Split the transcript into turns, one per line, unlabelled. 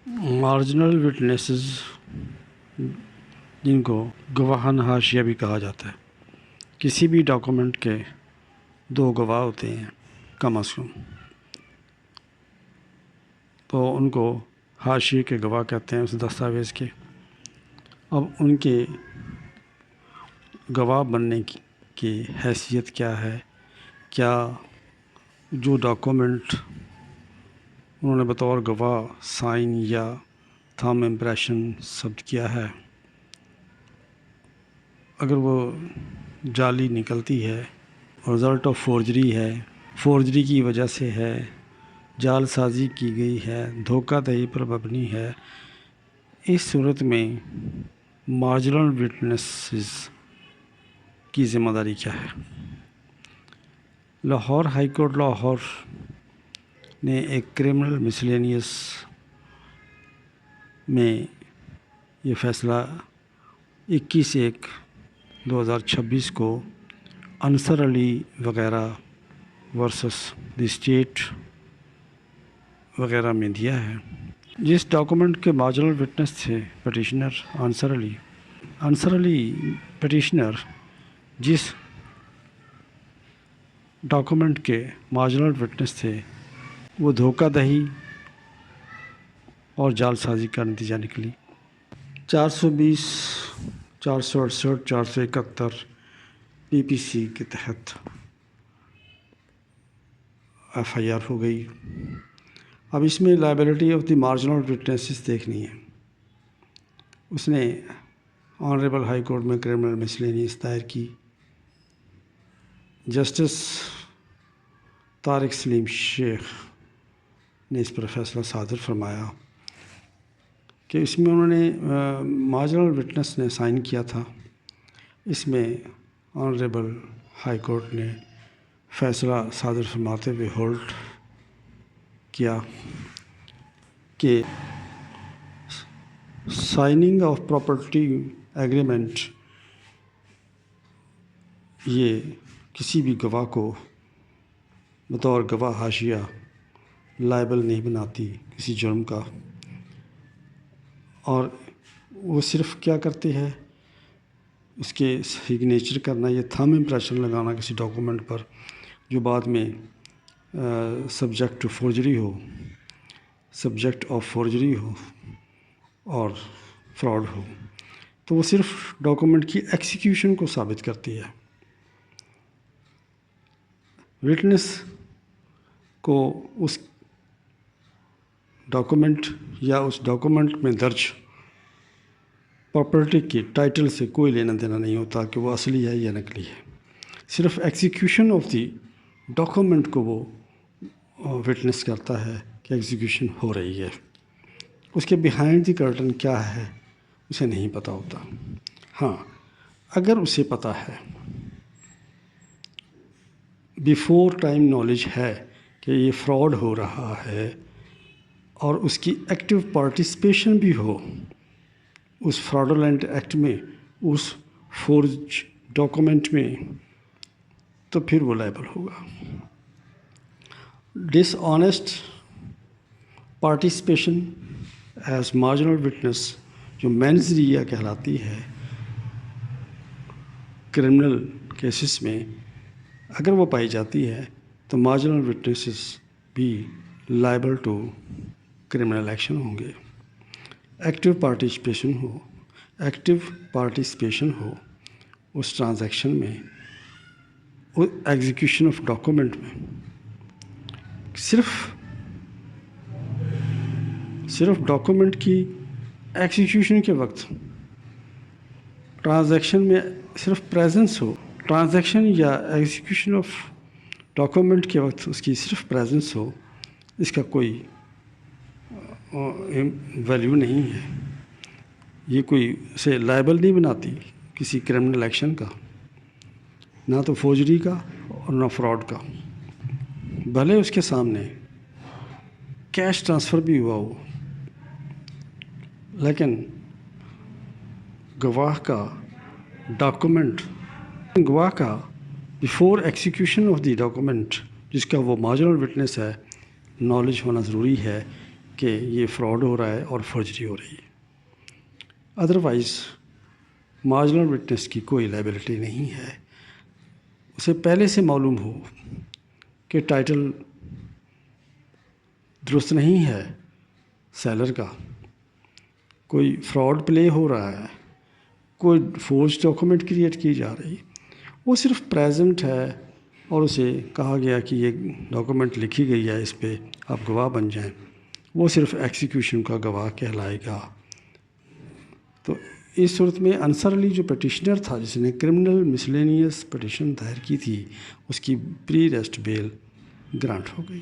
Marginal witnesses جن کو گواہان حاشیہ بھی کہا جاتا ہے، کسی بھی ڈاکومنٹ کے دو گواہ ہوتے ہیں کم از کم، تو ان کو حاشیے کے گواہ کہتے ہیں اس دستاویز کے۔ اب ان کے گواہ بننے کی حیثیت کیا ہے، کیا جو ڈاکومنٹ انہوں نے بطور گواہ سائن یا تھم امپریشن ثبت کیا ہے، اگر وہ جعلی نکلتی ہے، رزلٹ آف فورجری ہے، فورجری کی وجہ سے ہے، جعل سازی کی گئی ہے، دھوکہ دہی پر مبنی ہے، اس صورت میں مارجنل وٹنسز کی ذمہ داری کیا ہے؟ لاہور ہائی کورٹ لاہور نے ایک کرمنل مسلینیس میں یہ فیصلہ 21/1/2026 کو انصر علی وغیرہ ورسس دی اسٹیٹ وغیرہ میں دیا ہے۔ جس ڈاکومنٹ کے مارجنل وٹنس تھے پٹیشنر انصر علی پٹیشنر جس ڈاکومنٹ کے مارجنل وٹنس تھے وہ دھوکہ دہی اور جعل سازی کا نتیجہ نکلی۔ 420 468 471 PPC کے تحت FIR ہو گئی۔ اب اس میں liability of the marginal witnesses دیکھنی ہے۔ اس نے آنریبل ہائی کورٹ میں کرمنل مسلینیس دائر کی۔ جسٹس طارق سلیم شیخ نے اس پر فیصلہ صادر فرمایا کہ اس میں انہوں نے مارجنل وٹنس نے سائن کیا تھا۔ اس میں آنریبل ہائی کورٹ نے فیصلہ صادر فرماتے ہوئے ہولڈ کیا کہ سائننگ آف پراپرٹی ایگریمنٹ یہ کسی بھی گواہ کو بطور گواہ حاشیہ لائبل نہیں بناتی کسی جرم کا، اور وہ صرف کیا کرتے ہیں، اس کے سگنیچر کرنا یا تھم امپریشن لگانا کسی ڈاکومنٹ پر جو بعد میں سبجیکٹ ٹو فورجری ہو، سبجیکٹ آف فورجری ہو اور فراڈ ہو، تو وہ صرف ڈاکومنٹ کی ایکسیکیوشن کو ثابت کرتی ہے۔ وٹنس کو اس ڈاکومنٹ یا اس ڈاکومنٹ میں درج پراپرٹی کی ٹائٹل سے کوئی لینا دینا نہیں ہوتا کہ وہ اصلی ہے یا نقلی ہے، صرف ایکسیکیوشن آف دی ڈاکومنٹ کو وہ وٹنس کرتا ہے کہ ایکزیکیوشن ہو رہی ہے۔ اس کے بیہائنڈ دی کرٹن کیا ہے اسے نہیں پتہ ہوتا۔ ہاں، اگر اسے پتہ ہے، بیفور ٹائم نالج ہے کہ یہ فراڈ ہو رہا ہے اور اس کی ایکٹیو پارٹیسپیشن بھی ہو اس فراڈولنٹ ایکٹ میں، اس فورج ڈاکومنٹ میں، تو پھر وہ لائبل ہوگا۔ Dishonest participation as marginal witness جو مینز ریہ کہلاتی ہے کرمنل کیسز میں، اگر وہ پائی جاتی ہے تو مارجنل وٹنسز بھی لائبل ٹو کرمنل ایکشن ہوں گے۔ ایکٹیو پارٹیسپیشن ہو اس ٹرانزیکشن میں، ایگزیکیوشن آف ڈاکومنٹ میں، صرف ڈاکومنٹ کی ایکزیکیوشن کے وقت ٹرانزیکشن میں صرف پریزنس ہو، ٹرانزیکشن یا ایگزیکیوشن آف ڈاکومنٹ کے وقت اس کی صرف پریزنس ہو، اس کا کوئی ویلیو نہیں ہے۔ یہ کوئی اسے لائبل نہیں بناتی کسی کرمنل ایکشن کا، نہ تو فورجری کا اور نہ فراڈ کا، بھلے اس کے سامنے کیش ٹرانسفر بھی ہوا ہو، لیکن گواہ کا ڈاکومنٹ، گواہ کا before execution of the document جس کا وہ مارجنل وٹنس ہے، نالج ہونا ضروری ہے کہ یہ فراڈ ہو رہا ہے اور فرجری ہو رہی ہے. ادروائز مارجنل وٹنس کی کوئی لائبلٹی نہیں ہے. اسے پہلے سے معلوم ہو کہ ٹائٹل درست نہیں ہے سیلر کا، کوئی فراڈ پلے ہو رہا ہے، کوئی فورج ڈاکومنٹ کریٹ کی جا رہی، وہ صرف پریزنٹ ہے اور اسے کہا گیا کہ یہ ڈاکومنٹ لکھی گئی ہے، اس پہ آپ گواہ بن جائیں، وہ صرف ایکسیکیوشن کا گواہ کہلائے گا. تو اس صورت میں انصر علی جو پٹیشنر تھا، جس نے کرمنل مسلینیس پٹیشن دائر کی تھی، اس کی پری ریسٹ بیل گرانٹ ہو گئی.